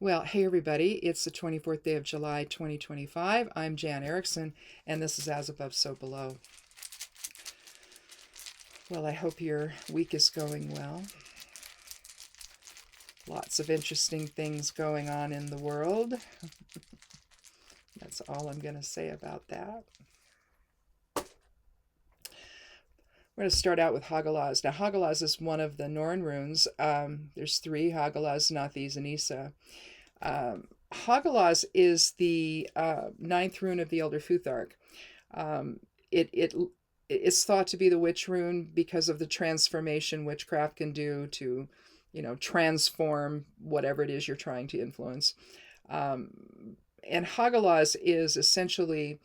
Well, hey everybody, it's the 24th day of July 2025. I'm Jan Erickson, and this is As Above, So Below. Well, I hope your week is going well. Lots of interesting things going on in the world. That's all I'm going to say about that. We're going to start out with Hagalaz. Now, Hagalaz is one of the Norn runes. There's three: Hagalaz, Nathis, and Isa. Hagalaz is the ninth rune of the Elder Futhark. It's thought to be the witch rune because of the transformation witchcraft can do to, transform whatever it is you're trying to influence. And Hagalaz is essentially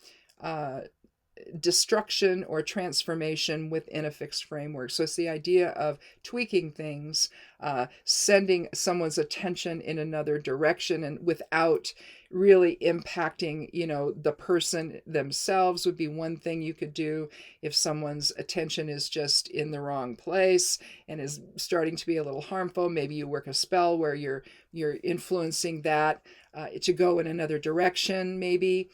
destruction or transformation within a fixed framework. So it's the idea of tweaking things, sending someone's attention in another direction, and without really impacting, the person themselves would be one thing you could do. If someone's attention is just in the wrong place and is starting to be a little harmful, maybe you work a spell where you're influencing that to go in another direction, maybe.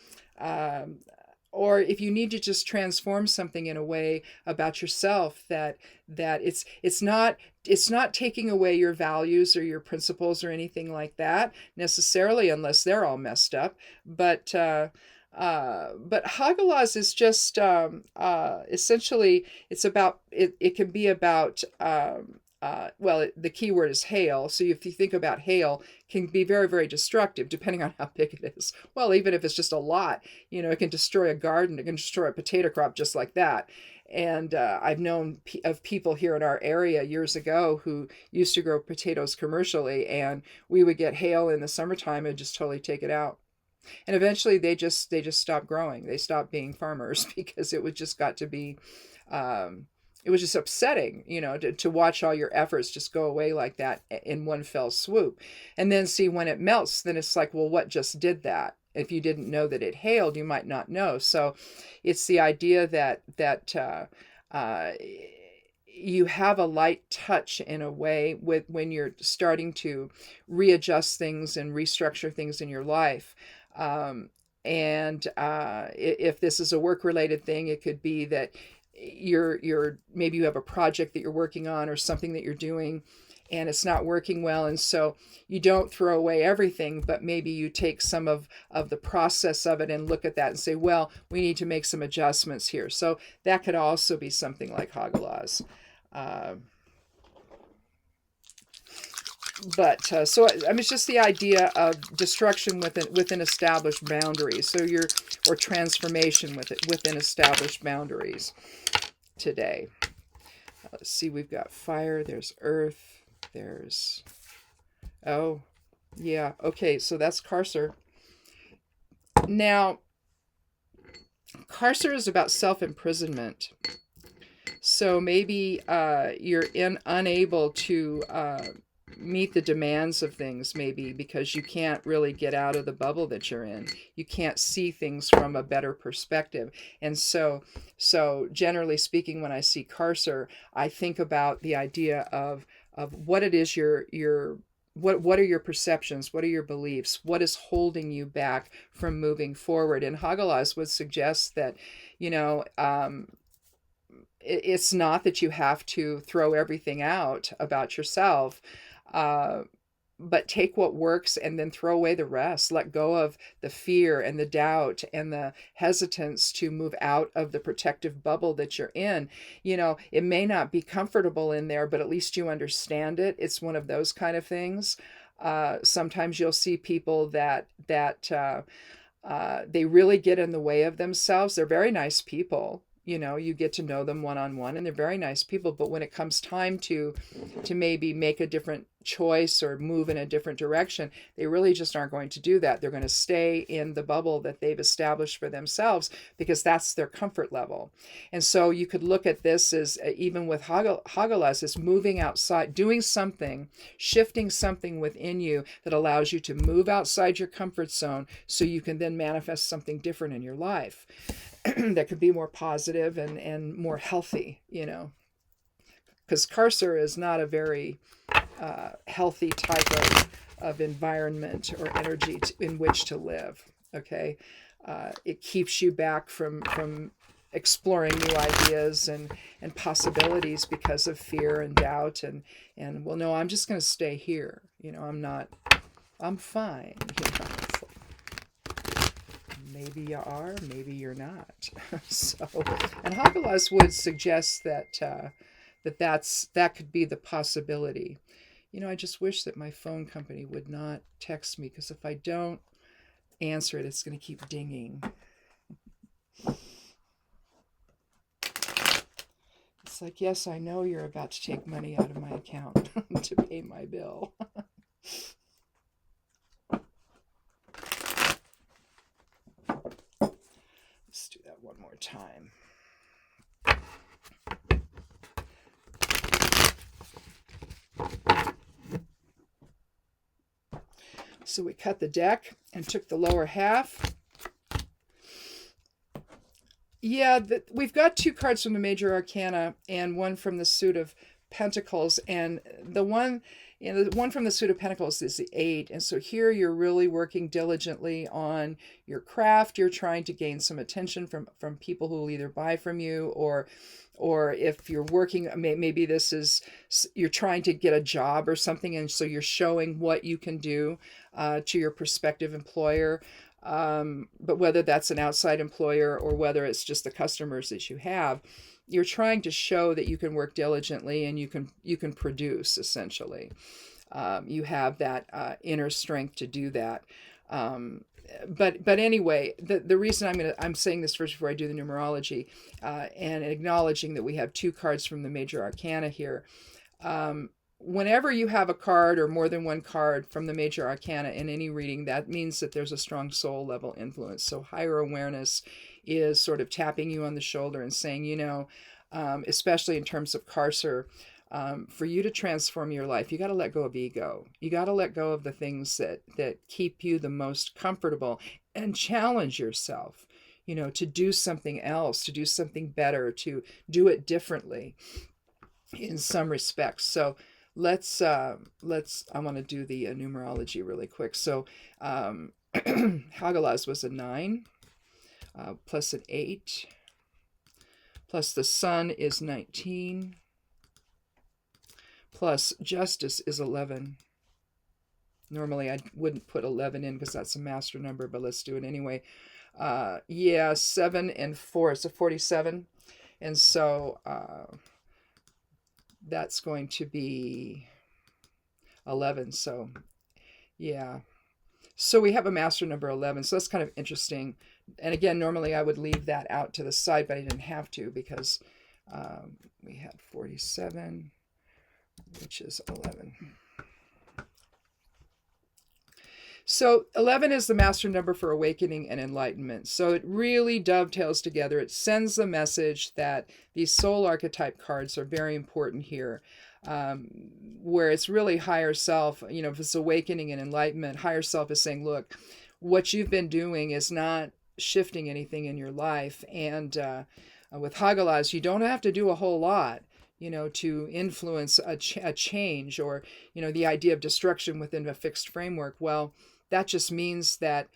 Or if you need to just transform something in a way about yourself that it's not taking away your values or your principles or anything like that necessarily, unless they're all messed up. But Hagalaz is just essentially it's about it. It can be about the key word is hail. So if you think about hail, can be very, very destructive depending on how big it is. Well, even if it's just a lot, it can destroy a garden. It can destroy a potato crop just like that. And I've known of people here in our area years ago who used to grow potatoes commercially, and we would get hail in the summertime and just totally take it out. And eventually they just stopped growing. They stopped being farmers because it was just got to be it was just upsetting, to watch all your efforts just go away like that in one fell swoop. And then see when it melts, then it's like, well, what just did that? If you didn't know that it hailed, you might not know. So it's the idea that you have a light touch in a way with when you're starting to readjust things and restructure things in your life. And if this is a work-related thing, it could be that maybe you have a project that you're working on or something that you're doing and it's not working well, and so you don't throw away everything, but maybe you take some of the process of it and look at that and say, well, we need to make some adjustments here. So that could also be something like Hagalaz. It's just the idea of destruction within established boundaries. So or transformation within established boundaries today. Let's see, we've got fire, there's earth, there's, oh, yeah, okay, so that's Karser. Now, Karser is about self-imprisonment. So maybe you're unable to meet the demands of things, maybe because you can't really get out of the bubble that you're in. You can't see things from a better perspective. And so generally speaking, when I see Karser, I think about the idea of what it is what are your perceptions? What are your beliefs? What is holding you back from moving forward? And Hagalaz would suggest that, it's not that you have to throw everything out about yourself, but take what works and then throw away the rest. Let go of the fear and the doubt and the hesitance to move out of the protective bubble that you're in. It may not be comfortable in there, but at least you understand it. It's one of those kind of things. Sometimes you'll see people that they really get in the way of themselves. They're very nice people. You get to know them one-on-one, and they're very nice people. But when it comes time to maybe make a different choice or move in a different direction, they really just aren't going to do that. They're going to stay in the bubble that they've established for themselves because that's their comfort level. And so you could look at this as, even with Hagalaz, as moving outside, doing something, shifting something within you that allows you to move outside your comfort zone so you can then manifest something different in your life that could be more positive and more healthy, because Karser is not a very healthy type of environment or energy in which to live. Okay, it keeps you back from exploring new ideas and possibilities because of fear and doubt and well, no, I'm just going to stay here. I'm fine. It's like, maybe you are, maybe you're not. So, and Hagelas would suggest that could be the possibility. I just wish that my phone company would not text me, because if I don't answer it, it's going to keep dinging. It's like, yes, I know you're about to take money out of my account to pay my bill. Let's do that one more time. So we cut the deck and took the lower half. Yeah, we've got 2 cards from the Major Arcana and 1 from the Suit of Pentacles, and the one from the Suit of Pentacles is the 8, and so here you're really working diligently on your craft. You're trying to gain some attention from people who will either buy from you, or if you're working, maybe you're trying to get a job or something, and so you're showing what you can do to your prospective employer. But whether that's an outside employer or whether it's just the customers that you have, you're trying to show that you can work diligently and you can produce, essentially. You have that inner strength to do that. But anyway, the reason I'm saying this first before I do the numerology, and acknowledging that we have 2 cards from the Major Arcana here. Whenever you have a card or more than 1 card from the Major Arcana in any reading, that means that there's a strong soul level influence. So higher awareness is sort of tapping you on the shoulder and saying, especially in terms of Carcer, for you to transform your life, you got to let go of ego. You got to let go of the things that keep you the most comfortable, and challenge yourself, to do something else, to do something better, to do it differently in some respects. So I want to do the numerology really quick. So Hagelas was a 9, plus an 8, plus the Sun is 19, plus Justice is 11. Normally I wouldn't put 11 in because that's a master number, but let's do it anyway. 7 and 4, so 47. And so that's going to be 11. So yeah. So we have a master number 11. So that's kind of interesting. And again, normally I would leave that out to the side, but I didn't have to, because we had 47, which is 11. So 11 is the master number for awakening and enlightenment. So it really dovetails together. It sends the message that these soul archetype cards are very important here, where it's really higher self. If it's awakening and enlightenment, higher self is saying, look, what you've been doing is not shifting anything in your life. And with Hagelas, you don't have to do a whole lot, to influence a change, or, the idea of destruction within a fixed framework. Well, that just means that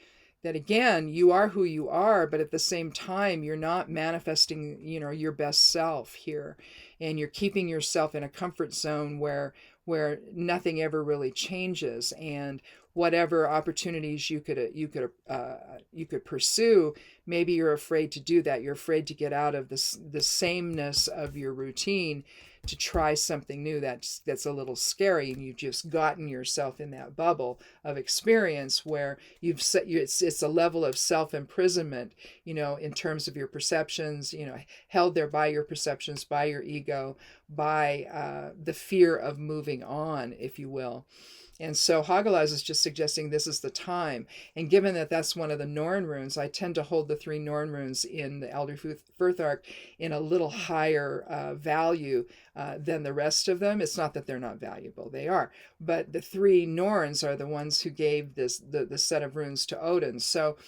again, you are who you are, but at the same time, you're not manifesting, your best self here, and you're keeping yourself in a comfort zone where nothing ever really changes, and whatever opportunities you could pursue, maybe you're afraid to do that. You're afraid to get out of the sameness of your routine to try something new that's a little scary, and you've just gotten yourself in that bubble of experience where it's a level of self-imprisonment, in terms of your perceptions, held there by your perceptions, by your ego, by the fear of moving on, if you will. And so Hagelas is just suggesting this is the time. And given that that's one of the Norn runes, I tend to hold the 3 Norn runes in the Elder Futhark in a little higher value than the rest of them. It's not that they're not valuable. They are. But the 3 Norns are the ones who gave the set of runes to Odin. So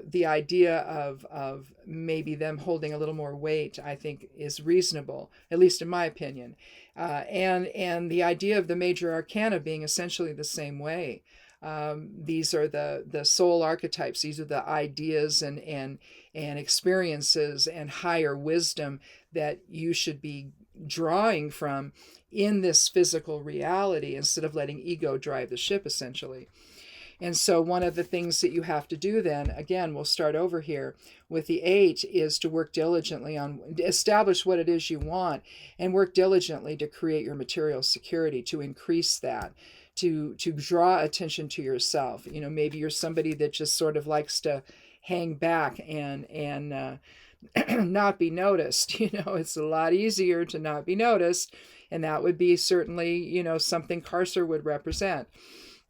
the idea of maybe them holding a little more weight, I think, is reasonable, at least in my opinion. And the idea of the major arcana being essentially the same way. These are the soul archetypes. These are the ideas and experiences and higher wisdom that you should be drawing from in this physical reality instead of letting ego drive the ship, essentially. And so one of the things that you have to do then, again, we'll start over here with the 8, is to work diligently on, establish what it is you want, and work diligently to create your material security, to increase that, to draw attention to yourself. You know, maybe you're somebody that just sort of likes to hang back and not be noticed. You know, it's a lot easier to not be noticed, and that would be certainly, you know, something Carcer would represent.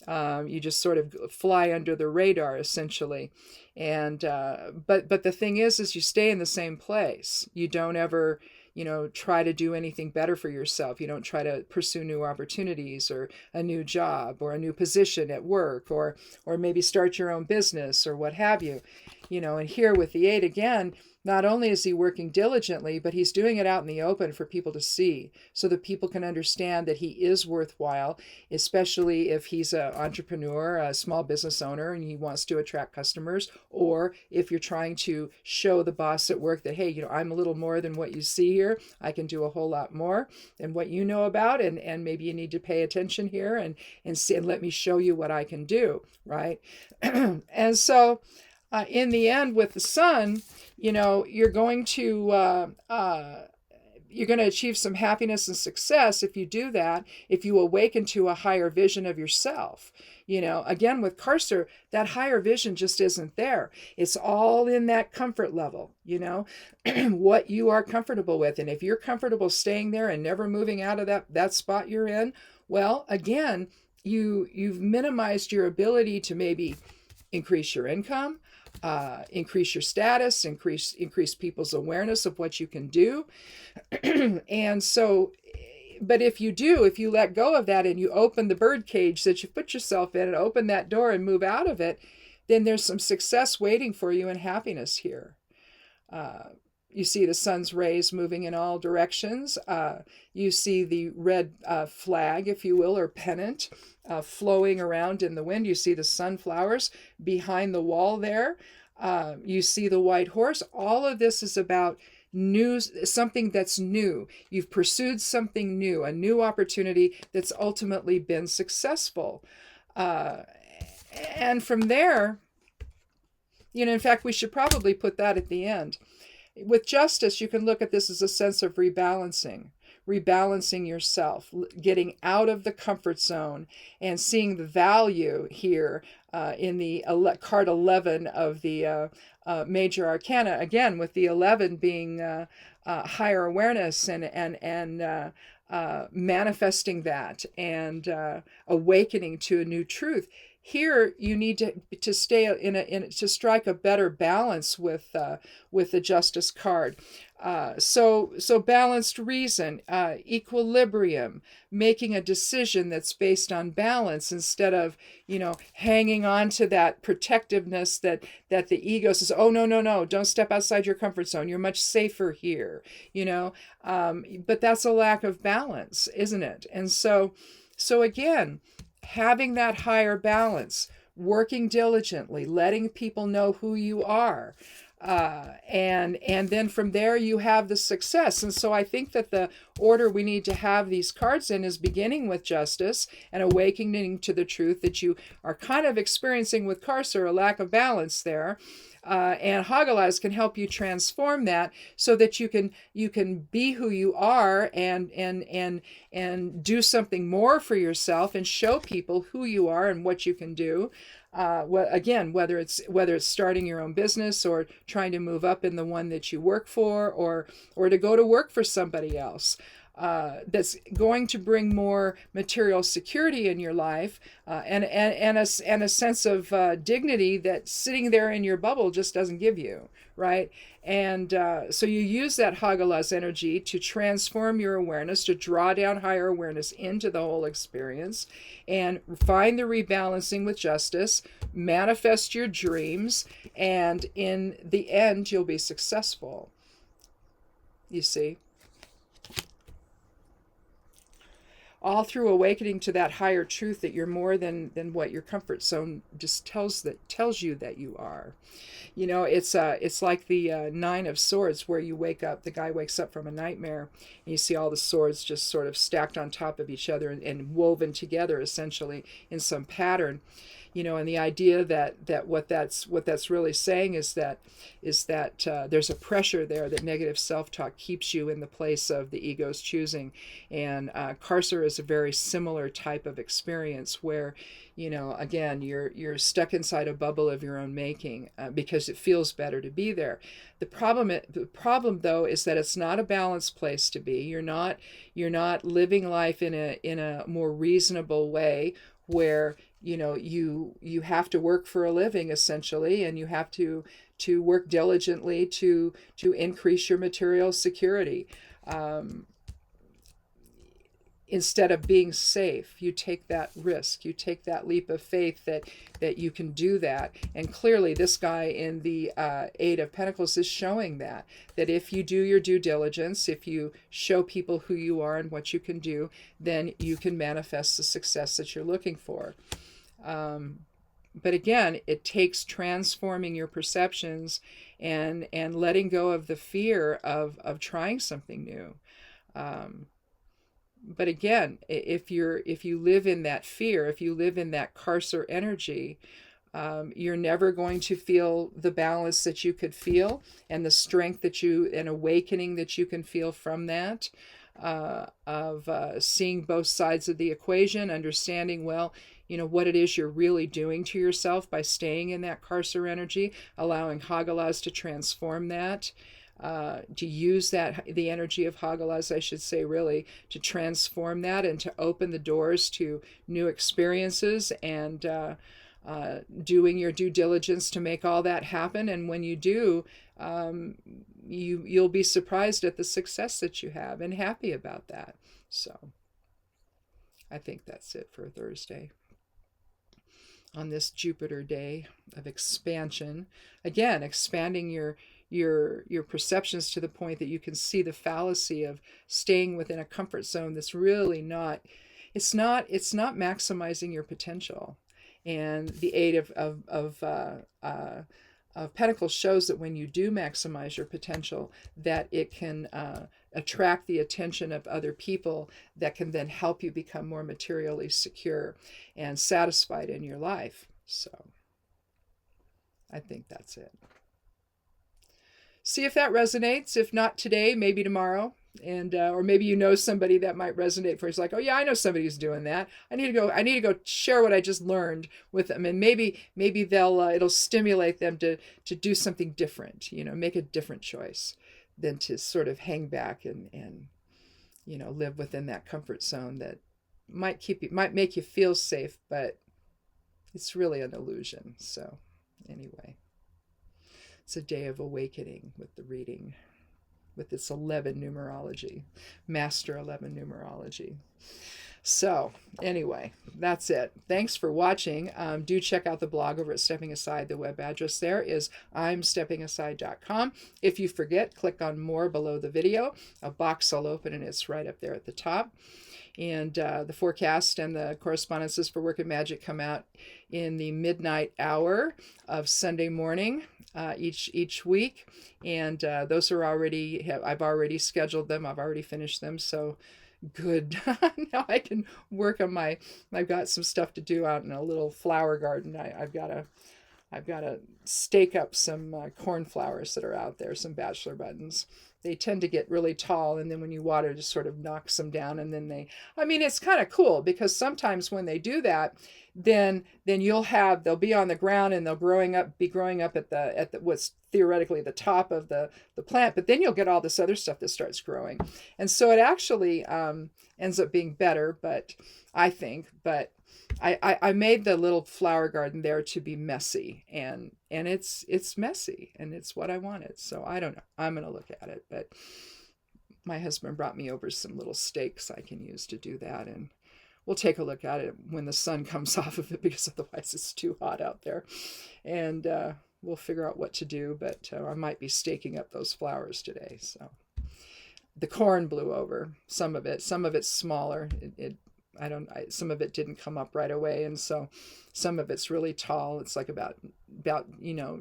You just sort of fly under the radar, essentially. And but the thing is you stay in the same place. You don't ever, you know, try to do anything better for yourself. You don't try to pursue new opportunities or a new job or a new position at work or maybe start your own business or what have you. You know, and here with the 8 again, not only is he working diligently, but he's doing it out in the open for people to see so that people can understand that he is worthwhile, especially if he's an entrepreneur, a small business owner, and he wants to attract customers, or if you're trying to show the boss at work that, hey, you know, I'm a little more than what you see here. I can do a whole lot more than what you know about, and maybe you need to pay attention here and see, and let me show you what I can do, right? And so in the end, with the sun, you know, you're going to achieve some happiness and success if you do that, if you awaken to a higher vision of yourself. You know, again, with Carcer, that higher vision just isn't there. It's all in that comfort level, you know, what you are comfortable with. And if you're comfortable staying there and never moving out of that spot you're in, well, again, you've minimized your ability to maybe increase your income, increase your status, increase people's awareness of what you can do. And so, but if you let go of that and you open the bird cage that you put yourself in and open that door and move out of it, then there's some success waiting for you and happiness here. You see the sun's rays moving in all directions. You see the red flag, if you will, or pennant flowing around in the wind. You see the sunflowers behind the wall there. You see the white horse. All of this is about something that's new. You've pursued something new, a new opportunity that's ultimately been successful. And from there, you know, in fact, we should probably put that at the end. With justice, you can look at this as a sense of rebalancing yourself, getting out of the comfort zone and seeing the value here in the card 11 of the major arcana, again, with the 11 being higher awareness and manifesting that and awakening to a new truth. Here, you need to stay to strike a better balance with the Justice card. So balanced reason, equilibrium, making a decision that's based on balance instead of, you know, hanging on to that protectiveness that the ego says, oh, no, don't step outside your comfort zone. You're much safer here, you know. But that's a lack of balance, isn't it? And so again, having that higher balance, working diligently, letting people know who you are. And then from there you have the success. And so I think that the order we need to have these cards in is beginning with justice and awakening to the truth that you are kind of experiencing with Carcer, a lack of balance there. And Hagalaz can help you transform that so that you can be who you are and do something more for yourself and show people who you are and what you can do. Again, whether it's starting your own business or trying to move up in the one that you work for, or to go to work for somebody else. That's going to bring more material security in your life and a sense of dignity that sitting there in your bubble just doesn't give you, right? And so you use that Hagalaz energy to transform your awareness, to draw down higher awareness into the whole experience, and find the rebalancing with justice, manifest your dreams, and in the end, you'll be successful. You see? all through awakening to that higher truth that you're more than what your comfort zone just tells you that you are. You know, it's like the Nine of Swords, where you wake up, the guy wakes up from a nightmare, and you see all the swords just sort of stacked on top of each other and woven together essentially in some pattern. You know, and the idea that what that's really saying is that there's a pressure there, that negative self-talk keeps you in the place of the ego's choosing. And Carcer is a very similar type of experience where, you know, again, you're stuck inside a bubble of your own making, because it feels better to be there. The problem though is that it's not a balanced place to be. You're not living life in a more reasonable way, where, you know, you have to work for a living essentially, and you have to work diligently to increase your material security. Instead of being safe, you take that risk, you take that leap of faith that you can do that. And clearly this guy in the Eight of Pentacles is showing that if you do your due diligence, if you show people who you are and what you can do, then you can manifest the success that you're looking for. But again, it takes transforming your perceptions and letting go of the fear of trying something new. But again, if you live in that fear, if you live in that Carcer energy, you're never going to feel the balance that you could feel, and the strength and awakening that you can feel from that, of seeing both sides of the equation, understanding, well, you know, what it is you're really doing to yourself by staying in that Carcer energy, allowing Hagalaz to transform that. To use the energy of Hagalaz, I should say, really, to transform that and to open the doors to new experiences, and doing your due diligence to make all that happen. And when you do, you'll be surprised at the success that you have, and happy about that. So I think that's it for Thursday. On this Jupiter day of expansion, again, expanding your perceptions to the point that you can see the fallacy of staying within a comfort zone that's really not maximizing your potential. And the Eight of Pentacles shows that when you do maximize your potential, that it can attract the attention of other people that can then help you become more materially secure and satisfied in your life. So I think that's it. See if that resonates. If not today, maybe tomorrow. And or maybe you know somebody that might resonate for you. It's like, oh yeah, I know somebody who's doing that. I need to go share what I just learned with them, and maybe they'll it'll stimulate them to do something different. You know, make a different choice than to sort of hang back and you know, live within that comfort zone that might make you feel safe, but it's really an illusion. So anyway. It's a day of awakening with the reading, with this 11 numerology, Master 11 numerology. So anyway, that's it. Thanks for watching. Do check out the blog over at Stepping Aside. The web address there is imsteppingaside.com. If you forget, click on more below the video. A box will open and it's right up there at the top. And the forecast and the correspondences for Work and Magic come out in the midnight hour of Sunday morning each week. And those are I've already scheduled them. I've already finished them. So good. Now I can work on I've got some stuff to do out in a little flower garden. I've got to stake up some cornflowers that are out there, some bachelor buttons. They tend to get really tall, and then when you water, it just sort of knocks them down. And then it's kind of cool, because sometimes when they do that, then they'll be on the ground and they'll be growing up at the what's theoretically the top of the plant, but then you'll get all this other stuff that starts growing. And so it actually ends up being better, but I made the little flower garden there to be messy, and it's messy, and it's what I wanted. So I don't know. I'm going to look at it, but my husband brought me over some little stakes I can use to do that, and we'll take a look at it when the sun comes off of it, because otherwise it's too hot out there. And we'll figure out what to do, but I might be staking up those flowers today. So the corn blew over, some of it's smaller. some of it didn't come up right away. And so some of it's really tall. It's like about,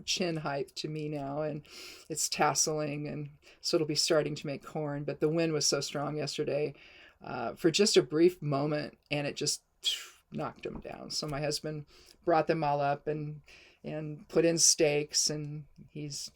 chin height to me now, and it's tasseling. And so it'll be starting to make corn. But the wind was so strong yesterday for just a brief moment, and it just knocked them down. So my husband brought them all up and put in stakes, and he's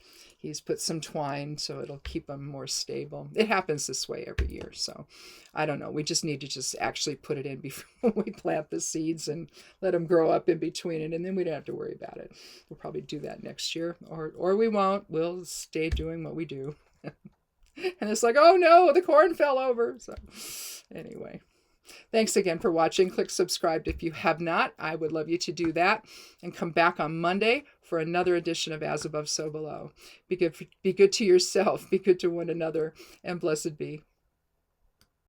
put some twine so it'll keep them more stable. It happens this way every year. So I don't know. We just need to just actually put it in before we plant the seeds and let them grow up in between it. And then we don't have to worry about it. We'll probably do that next year, or we won't. We'll stay doing what we do. And it's like, oh no, the corn fell over. So anyway. Thanks again for watching. Click subscribe if you have not. I would love you to do that. And come back on Monday for another edition of As Above, So Below. Be good to yourself. Be good to one another. And blessed be.